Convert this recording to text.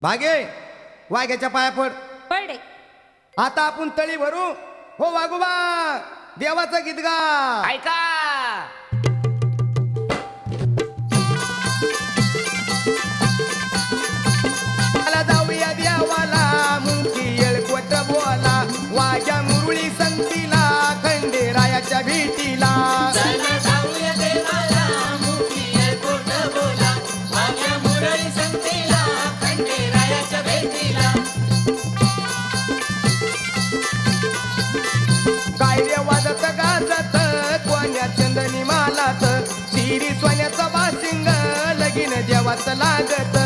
भागे वाघ्याच्या पाया पड. पडे. आता आपण तळी भरू. हो वागोबा देवाचं गीत गा. ऐका मला जाऊया देवाला मुंकी येळकोट बोला वाघ्या मुरळी संगतीला खंडेरायाच्या भेटीला. काय रे वाजत गाजत कोण्या चंदनी मालात शिरी सोन्याचा बासिंग लगीन देवाचं लागत.